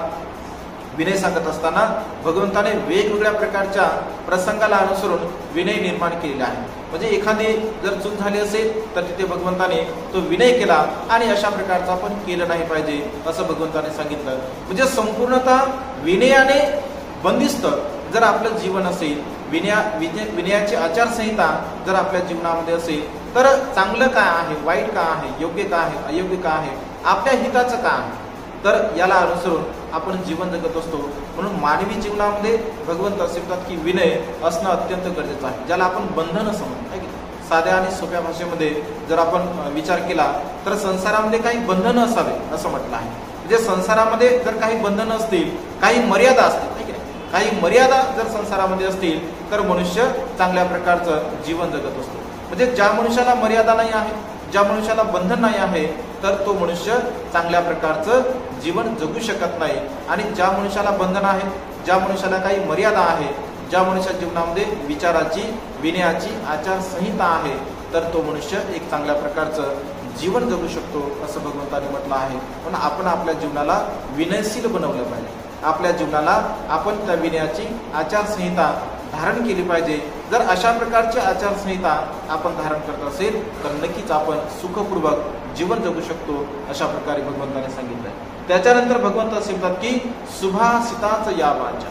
विनय सांगत असताना भगवंताने वेगवेगळ्या प्रकारच्या प्रसंगाला अनुसरून विनय निर्माण केलेला आहे. म्हणजे एखादी जर चूक झाली असेल तर तिथे भगवंताने तो विनय केला आणि अशा प्रकारचा आपण केलं नाही पाहिजे असं भगवंताने सांगितलं. म्हणजे संपूर्णतः विनयाने बंदिस्त जर आपलं जीवन असेल, विनयाची आचारसंहिता जर आपल्या जीवनामध्ये असेल तर चांगलं काय आहे, वाईट काय आहे, योग्य काय आहे, अयोग्य काय आहे, आपल्या हिताचं काय आहे, तर याला अनुसरून आपण जीवन जगत असतो. म्हणून मानवी जीवनामध्ये भगवंत असे म्हणतात की विनय असणं अत्यंत गरजेचं आहे. ज्याला आपण बंधनं समजतो, साध्या आणि सोप्या भाषेमध्ये जर आपण विचार केला तर संसारामध्ये काही बंधनं असावे असं म्हटलं आहे. म्हणजे संसारामध्ये जर काही बंधनं असतील, काही मर्यादा असतील, काही मर्यादा जर संसारामध्ये असतील तर मनुष्य चांगल्या प्रकारचं जीवन जगत असतो. म्हणजे ज्या मनुष्याला मर्यादा नाही आहे, ज्या मनुष्याला बंधन नाही आहे, तर तो मनुष्य चांगल्या प्रकारचं जीवन जगू शकत नाही. आणि ज्या मनुष्याला बंधन आहे, ज्या मनुष्याला काही मर्यादा आहे, ज्या मनुष्या जीवनामध्ये विचाराची, विनयाची आचारसंहिता आहे, तर तो मनुष्य एक चांगल्या प्रकारचं जीवन जगू शकतो असं भगवंताने म्हटलं आहे. पण आपण आपल्या जीवनाला विनयशील बनवलं पाहिजे. आपल्या जीवनाला आपण त्या विनयाची आचारसंहिता धारण केली पाहिजे. जर अशा प्रकारची आचारसंहिता आपण धारण करत असेल तर नक्कीच आपण सुखपूर्वक जीवन जगू शकतो अशा प्रकारे भगवंताने सांगितलंय. त्याच्यानंतर भगवंत असे म्हणतात की सुभाषिताच या वाचा.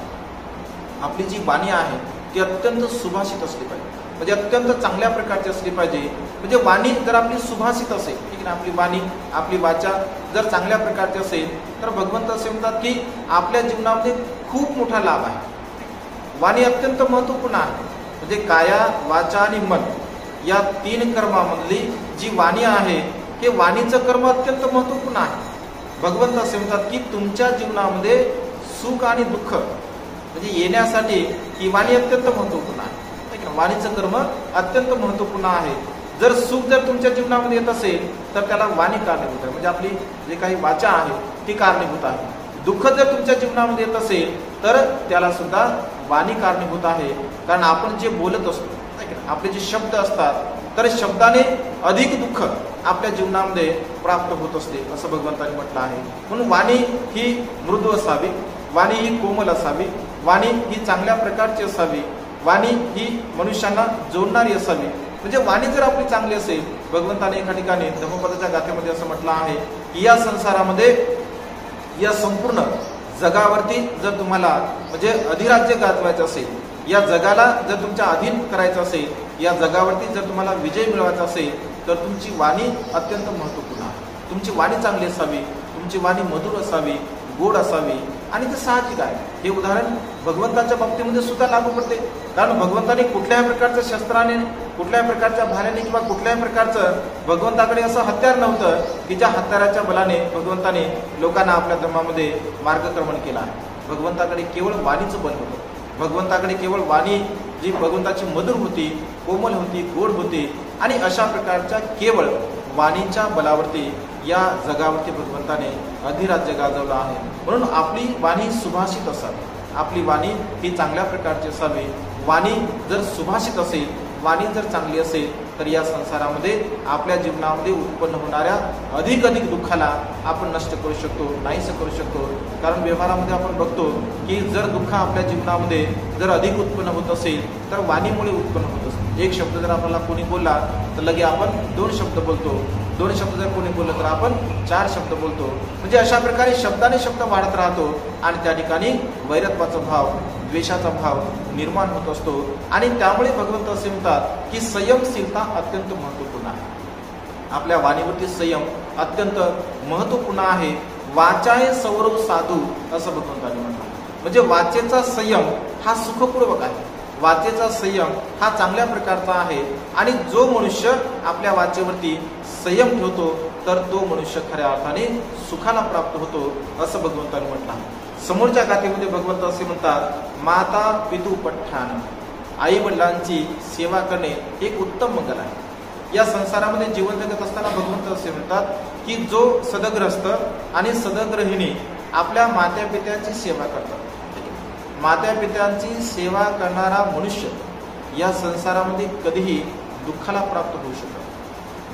आपली जी वाणी आहे ती अत्यंत सुभाषित असली पाहिजे, म्हणजे अत्यंत चांगल्या प्रकारची असली पाहिजे. म्हणजे वाणी जर आपली सुभाषित असेल, ठीक आहे, आपली वाणी, आपली वाचा जर चांगल्या प्रकारची असेल तर भगवंत असे म्हणतात की आपल्या जीवनामध्ये खूप मोठा लाभ आहे. वाणी अत्यंत महत्वपूर्ण आहे. म्हणजे काया, वाचा आणि मन या 3 कर्मामधली जी वाणी आहे हे वाणीचं कर्म अत्यंत महत्वपूर्ण आहे. भगवंत असे म्हणतात की तुमच्या जीवनामध्ये सुख आणि दुःख म्हणजे येण्यासाठी ही वाणी अत्यंत महत्वपूर्ण आहे. वाणीचं कर्म अत्यंत महत्वपूर्ण आहे. जर सुख जर तुमच्या जीवनामध्ये येत असेल तर त्याला वाणी कारणीभूत आहे, म्हणजे आपली जे काही वाचा आहे ती कारणीभूत आहे. दुःख जर तुमच्या जीवनामध्ये येत असेल तर त्याला सुद्धा वाणी कारणीभूत आहे. कारण आपण जे बोलत असतो, आपले जे शब्द असतात, तर शब्दाने अधिक दुःख आपल्या जीवनामध्ये प्राप्त होत असते असं भगवंतांनी म्हटलं आहे. म्हणून वाणी ही मृदू असावी, वाणी ही कोमल असावी, वाणी ही चांगल्या प्रकारची असावी, वाणी ही मनुष्यांना जोडणारी असावी. म्हणजे वाणी जर आपली चांगली असेल, भगवंताने एका ठिकाणी धम्मपदाच्या गाथेमध्ये असं म्हटलं आहे की या संसारामध्ये, या संपूर्ण जगावरती जर तुम्हाला म्हणजे अधिराज्य गाजवायचं असेल, या जगाला जर तुमच्या अधीन करायचं असेल, या जगावरती जर तुम्हाला विजय मिळवायचा असेल तर तुमची वाणी अत्यंत महत्वपूर्ण आहे. तुमची वाणी चांगली असावी, तुमची वाणी मधुर असावी, गोड असावी. आणि ते साहजिक आहे. हे उदाहरण भगवंताच्या बाबतीमध्ये सुद्धा लागू पडते. कारण भगवंताने कुठल्याही प्रकारच्या शस्त्राने, कुठल्याही प्रकारच्या भाल्याने किंवा कुठल्याही प्रकारचं भगवंताकडे असं हत्यार नव्हतं की ज्या हत्याराच्या बलाने भगवंताने लोकांना आपल्या धर्मामध्ये मार्गक्रमण केला आहे. भगवंताकडे केवळ वाणीचं बल होतं. भगवंताकडे केवळ वाणी जी भगवंताची मधुर होती, कोमल होती, गोड होती. आणि अशा प्रकारच्या केवळ वाणीच्या बलावरती या जगावरती भगवंताने अधिराज्य गाजवलं आहे. म्हणून आपली वाणी सुभाषित असावी, आपली वाणी ही चांगल्या प्रकारची असावी. वाणी जर सुभाषित असेल, वाणी जर चांगली असेल तर या संसारामध्ये आपल्या जीवनामध्ये उत्पन्न होणाऱ्या अधिक दुःखाला आपण नष्ट करू शकतो, नाहीसं करू शकतो. कारण व्यवहारामध्ये आपण बघतो की जर दुःख आपल्या जीवनामध्ये जर अधिक उत्पन्न होत असेल तर वाणीमुळे उत्पन्न होत असते. एक शब्द जर आपल्याला कोणी बोलला तर लगे आपण 2 शब्द बोलतो, 2 शब्द जर कोणी बोललं तर आपण 4 शब्द बोलतो. म्हणजे अशा प्रकारे शब्दाने शब्द वाढत राहतो आणि त्या ठिकाणी वैरत्वाचा भाव, द्वेषाचा भाव निर्माण होत असतो. आणि त्यामुळे भगवंत असे म्हणतात की संयमशीलता अत्यंत महत्वपूर्ण आहे. आपल्या वाणीवरती संयम अत्यंत महत्वपूर्ण आहे. वाचाय सौरव साधू असं भगवंतांनी म्हटलं. म्हणजे वाचेचा संयम हा सुखपूर्वक आहे, वाचेचा संयम हा चांगल्या प्रकारचा आहे. आणि जो मनुष्य आपल्या वाचेवरती संयम ठेवतो तर तो मनुष्य खऱ्या अर्थाने सुखाला प्राप्त होतो असं भगवंतांनी म्हटलं आहे. समोरच्या गाथेमध्ये भगवंत असे म्हणतात, माता पितू पठ्ठान, आई वडिलांची सेवा करणे एक उत्तम मंगल आहे. या संसारामध्ये जीवन जगत असताना भगवंत असे म्हणतात की जो सदग्रस्त आणि सदग्रहिणी आपल्या मात्या पित्यांची सेवा करतात, मात्या पित्यांची सेवा करणारा मनुष्य या संसारामध्ये कधीही दुःखाला प्राप्त होऊ शकतो.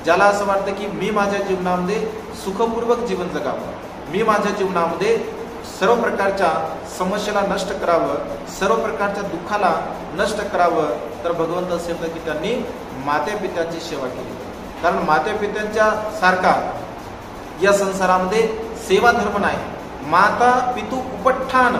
ज्याला असं वाटतं की मी माझ्या जीवनामध्ये सुखपूर्वक जीवन जगावं, मी माझ्या जीवनामध्ये सर्व प्रकारच्या समस्येला नष्ट करावं, सर्व प्रकारच्या दुःखाला नष्ट करावं, तर भगवंत असे म्हणतात की त्यांनी मात्या पित्यांची सेवा केली. कारण मात्या पित्यांच्या सारखा या संसारामध्ये सेवा धर्म नाही. माता पितू उपठ्ठान,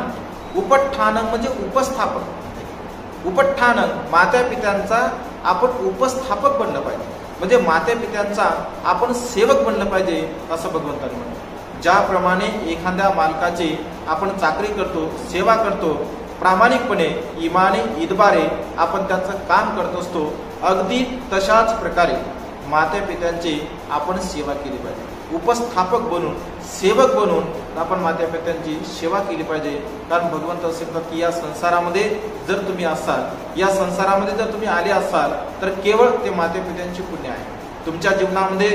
उपठ्ठान म्हणजे उपस्थापक, उपठ्ठान मात्या पित्यांचा आपण उपस्थापक बनलं पाहिजे, म्हणजे मात्या पित्यांचा आपण सेवक बनलं पाहिजे असं भगवंतांनी म्हणतात. ज्याप्रमाणे एखाद्या मालकाची आपण चाकरी करतो, सेवा करतो, प्रामाणिकपणे इमाने इतबारे आपण त्यांचं काम करत असतो, अगदी तशाच प्रकारे मात्या पित्यांची आपण सेवा केली पाहिजे. उपस्थापक बनून, सेवक बनून आपण मात्या पित्यांची सेवा केली पाहिजे. कारण भगवंत असे म्हणतात की या संसारामध्ये जर तुम्ही असाल, या संसारामध्ये जर तुम्ही आले असाल तर केवळ ते मात्या पित्यांची पुण्य आहे. तुमच्या जीवनामध्ये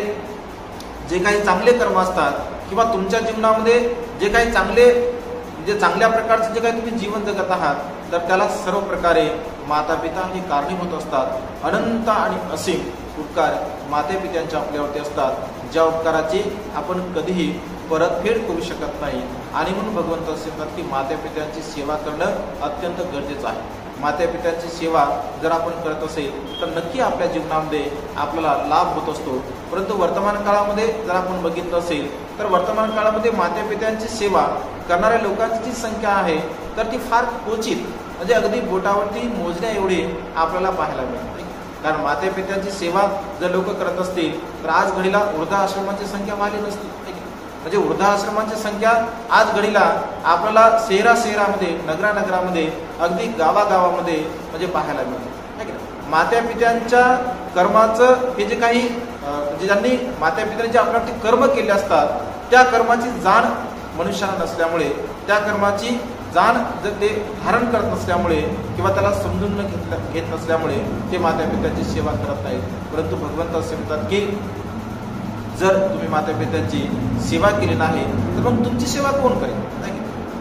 जे काही चांगले कर्म असतात किंवा तुमच्या जीवनामध्ये जे काही चांगल्या प्रकारचं जे काही तुम्ही जीवन जगत आहात, तर त्याला सर्व प्रकारे माता पिता हे कारणीभूत असतात. अनंत आणि असीम उपकार माते पित्यांच्या आपल्यावरती असतात, ज्या उपकाराची आपण कधीही परतफेड करू शकत नाही. आणि म्हणून भगवंत असे म्हणतात की माते पित्यांची सेवा करणं अत्यंत गरजेचं आहे. माते पित्यांची सेवा जर आपण करत असेल तर नक्की आपल्या जीवनामध्ये आपल्याला लाभ होत असतो. परंतु वर्तमान काळामध्ये जर आपण बघितलं असेल तर वर्तमान काळामध्ये माते पित्यांची सेवा करणाऱ्या लोकांची जी संख्या आहे तर ती फार क्वचित, म्हणजे अगदी बोटावरती मोजण्या एवढी आपल्याला पाहायला मिळते. कारण माते पित्यांची सेवा जर लोक करत असतील तर आज घडीला वृद्धाश्रमांची संख्या वाढली नसती. म्हणजे वृद्धाश्रमांची संख्या आज घडीला आपल्याला शहरामध्ये, नगरामध्ये, अगदी गावागावामध्ये म्हणजे पाहायला मिळते. मात्या पित्यांच्या कर्माचं हे जे काही म्हणजे ज्यांनी मात्या पित्यांनी जे आपल्यावरती कर्म केले असतात त्या कर्माची जाण मनुष्याला नसल्यामुळे, त्या कर्माची जाण जर ते धारण करत नसल्यामुळे किंवा त्याला समजून घेत नसल्यामुळे ते माता पित्याची सेवा करत नाहीत. परंतु भगवंत असे म्हणतात की जर तुम्ही माता पित्याची सेवा केली नाही तर मग तुमची सेवा कोण करेल.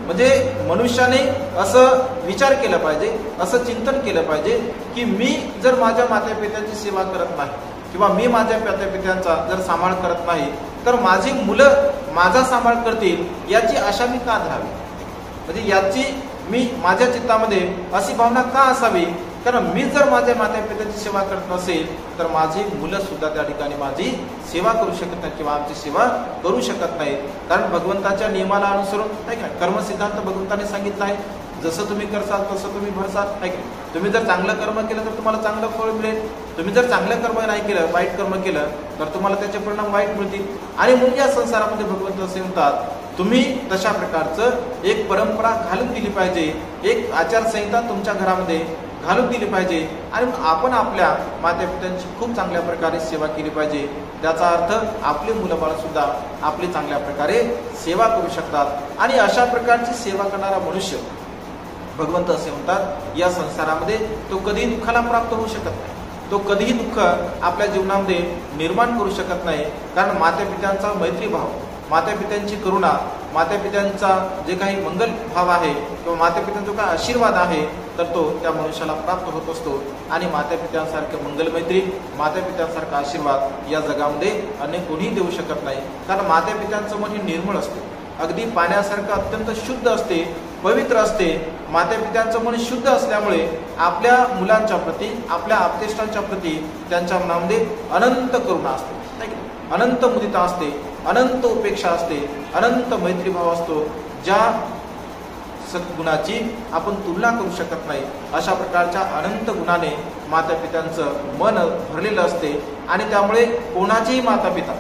म्हणजे मनुष्याने असं विचार केला पाहिजे, असं चिंतन केलं पाहिजे की मी जर माझ्या माता पित्याची सेवा करत नाही किंवा मी माझ्या माता पित्यांचा जर सांभाळ करत नाही तर माझी मुलं माझा सांभाळ करतील याची आशा मी का धरावी. म्हणजे याची मी माझ्या चित्तामध्ये अशी भावना का असावी, कारण मी जर माझ्या माता पित्याची सेवा करत नसेल तर माझी मुलं सुद्धा त्या ठिकाणी माझी सेवा करू शकत नाही किंवा आमची सेवा करू शकत नाही. कारण भगवंताच्या नियमाला अनुसरून आहे का कर्मसिद्धांत भगवंताने सांगितलं आहे, जसं तुम्ही करसाल तसं तुम्ही भरसाल. आहे की तुम्ही जर चांगलं कर्म केलं तर तुम्हाला चांगलं फळ मिळेल, तुम्ही जर चांगलं कर्म नाही केलं, वाईट कर्म केलं तर तुम्हाला त्याचे परिणाम वाईट मिळतील. आणि म्हणून या संसारामध्ये भगवंत असे म्हणतात तुम्ही तशा प्रकारचं एक परंपरा घालून दिली पाहिजे, एक आचारसंहिता तुमच्या घरामध्ये घालून दिली पाहिजे आणि आपण आपल्या माता पित्यांची खूप चांगल्या प्रकारे सेवा केली पाहिजे. त्याचा अर्थ आपली मुलं बाळ सुद्धा आपली चांगल्या प्रकारे सेवा करू शकतात. आणि अशा प्रकारची सेवा करणारा मनुष्य भगवंत असे म्हणतात या संसारामध्ये तो कधीही दुःखाला प्राप्त होऊ शकत नाही, तो कधीही दुःख आपल्या जीवनामध्ये निर्माण करू शकत नाही. कारण माता पित्यांचा मैत्रीभाव, माता पित्यांची करुणा, माता पित्यांचा जे काही मंगल भाव आहे किंवा माता पित्यांचा जो काही आशीर्वाद आहे तर तो त्या मनुष्याला प्राप्त होत असतो. आणि माता पित्यांसारखं मंगलमैत्री, माता पित्यांसारखा आशीर्वाद या जगामध्ये अन्य कोणीही देऊ शकत नाही. कारण माता पित्यांचं मन हे निर्मळ असते, अगदी पाण्यासारखं अत्यंत शुद्ध असते, पवित्र असते. माता पित्यांचं मन शुद्ध असल्यामुळे आपल्या मुलांच्या प्रती, आपल्या आपतेष्टांच्या प्रती त्यांच्या मनामध्ये अनंत करुणा असते, अनंत मुदिता असते, अनंत उपेक्षा असते, अनंत मैत्रीभाव असतो, ज्या सद्गुणाची आपण तुलना करू शकत नाही. अशा प्रकारच्या अनंत गुणाने माता पित्यांचं मन भरलेलं असते. आणि त्यामुळे कोणाचेही माता पिता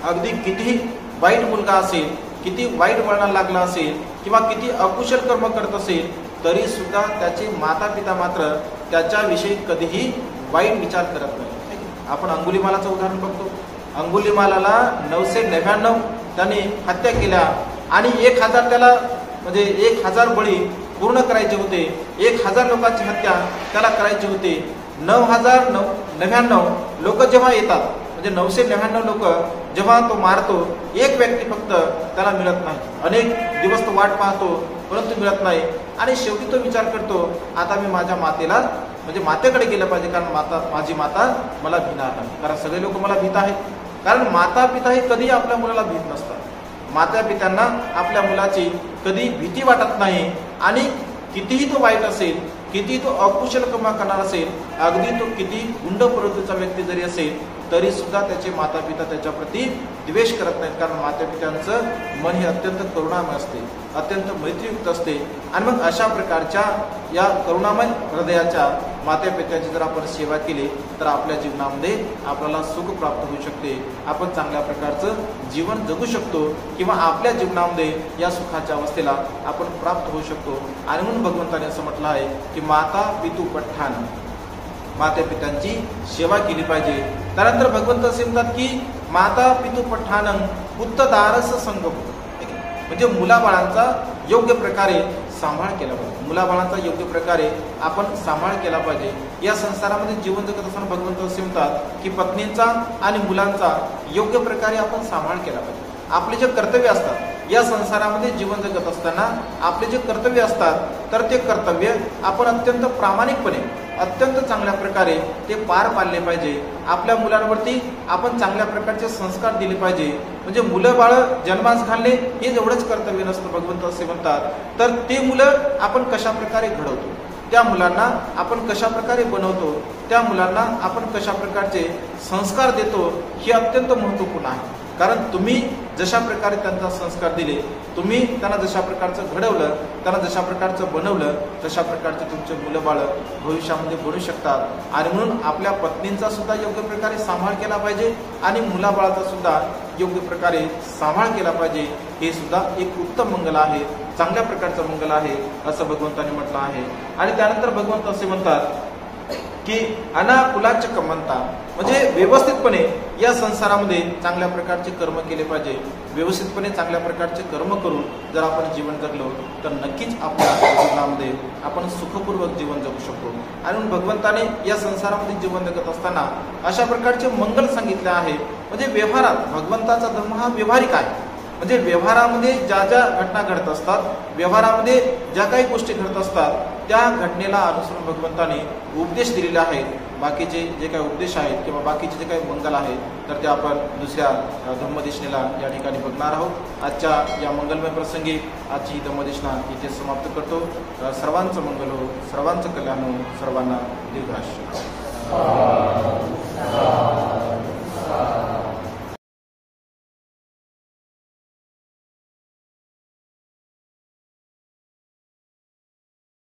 अगदी कितीही वाईट मुलगा असेल, किती वाईट वळणाला लागला असेल किंवा किती अकुशल कर्म करत असेल तरी सुद्धा त्याचे माता पिता मात्र त्याच्याविषयी कधीही वाईट विचार करत नाही. आपण अंगुलीमालाचं उदाहरण बघतो. अंगुलीमालाला 999 त्यांनी हत्या केल्या आणि 1000 त्याला म्हणजे 1000 बळी पूर्ण करायचे होते, 1000 लोकांची हत्या त्याला करायची होती. 9,099 लोक जेव्हा येतात, म्हणजे 999 लोक जेव्हा तो मारतो, एक व्यक्ती फक्त त्याला मिळत नाही. अनेक दिवस तो वाट पाहतो परंतु मिळत नाही. आणि शेवटी तो विचार करतो आता मी माझ्या मातेला म्हणजे मातेकडे गेलं पाहिजे, कारण माझी माता मला भिणार नाही. कारण सगळे लोक मला भीत आहेत. कारण माता पिता हे कधी आपल्या मुलाला भीत नसतात. माता पित्यांना आपल्या मुलाची कधी भीती वाटत नाही. आणि कितीही तो वाईट असेल, किती तो अकुशल कर्म करणार असेल, अगदी तो किती गुंड प्रवृत्तीचा व्यक्ती जरी असेल तरी सुद्धा त्याचे माता पिता त्याच्या प्रती द्वेष करत नाहीत. कारण माता पित्यांचं मन हे अत्यंत करुणामय असते, अत्यंत मैत्रीयुक्त असते. आणि मग अशा प्रकारच्या या करुणामय हृदयाच्या माता पित्याची जर आपण सेवा केली तर आपल्या जीवनामध्ये आपल्याला सुख प्राप्त होऊ शकते, आपण चांगल्या प्रकारचं जीवन जगू शकतो किंवा आपल्या जीवनामध्ये या सुखाच्या अवस्थेला आपण प्राप्त होऊ शकतो. आणि म्हणून भगवंताने असं म्हटलं आहे की माता पितू पठ्ठान, माता पित्यांची सेवा केली पाहिजे. त्यानंतर भगवंत असे म्हणतात की माता पितू पठ्ठानं पुत्तदारस संगम, म्हणजे मुलाबाळांचा योग्य प्रकारे सांभाळ केला पाहिजे, मुलाबाळांचा योग्य प्रकारे आपण सांभाळ केला पाहिजे। या संसारामध्ये जीवन जगत असताना भगवंत असे म्हणतात की पत्नींचा आणि मुलांचा योग्य प्रकारे आपण सांभाळ केला पाहिजे। आपले जे कर्तव्य असतात या संसारामध्ये जीवन जगत असताना आपले जे कर्तव्य असतात तर ते कर्तव्य आपण अत्यंत प्रामाणिकपणे अत्यंत चांगल्या प्रकारे ते पार पाडले पाहिजे। आपल्या मुलांवरती आपण चांगल्या प्रकारचे संस्कार दिले पाहिजे। म्हणजे मुलं बाळ जन्मास घालणे हे एवढंच कर्तव्य नसतं, भगवंत असे म्हणतात। तर ते मुलं आपण कशा प्रकारे घडवतो, त्या मुलांना आपण कशा प्रकारे बनवतो, त्या मुलांना आपण कशा प्रकारचे संस्कार देतो हे अत्यंत महत्त्वपूर्ण आहे। कारण तुम्ही जशा प्रकारे त्यांचा संस्कार दिले, तुम्ही त्यांना जशा प्रकारचं घडवलं, त्यांना जशा प्रकारचं बनवलं, तशा प्रकारचे तुमचे मुलं बाळ भविष्यामध्ये बनू शकतात। आणि म्हणून आपल्या पत्नींचा सुद्धा योग्य प्रकारे सांभाळ केला पाहिजे आणि मुलाबाळाचा सुद्धा योग्य प्रकारे सांभाळ केला पाहिजे। हे सुद्धा एक उत्तम मंगल आहे, चांगल्या प्रकारचं मंगल आहे असं भगवंताने म्हटलं आहे। आणि त्यानंतर भगवंत असे म्हणतात की अनाकुलाच कमंता, म्हणजे व्यवस्थितपणे या संसारामध्ये चांगल्या प्रकारचे कर्म केले पाहिजे। व्यवस्थितपणे चांगल्या प्रकारचे कर्म करून जर आपण जीवन जगलो तर नक्कीच आपल्या जीवनामध्ये आपण सुखपूर्वक जीवन जगू शकतो। आणि म्हणून भगवंताने या संसारामध्ये जीवन जगत असताना अशा प्रकारचे मंगल सांगितले आहे। म्हणजे व्यवहारात भगवंताचा धर्म हा व्यवहारिक आहे। म्हणजे व्यवहारामध्ये ज्या ज्या घटना घडत असतात, व्यवहारामध्ये ज्या काही गोष्टी घडत असतात त्या घटनेला अनुसरून भगवंताने उपदेश दिलेले आहेत। बाकीचे जे काही उपदेश आहेत किंवा बाकीचे जे काही मंगल आहेत तर ते आपण दुसऱ्या धम्मदेशनेला या ठिकाणी बघणार आहोत। आजच्या या मंगलमय प्रसंगी आजची धम्मदेशना इथे समाप्त करतो। सर्वांचं मंगल हो, सर्वांचं कल्याण हो, सर्वांना दीर्घायुष्य।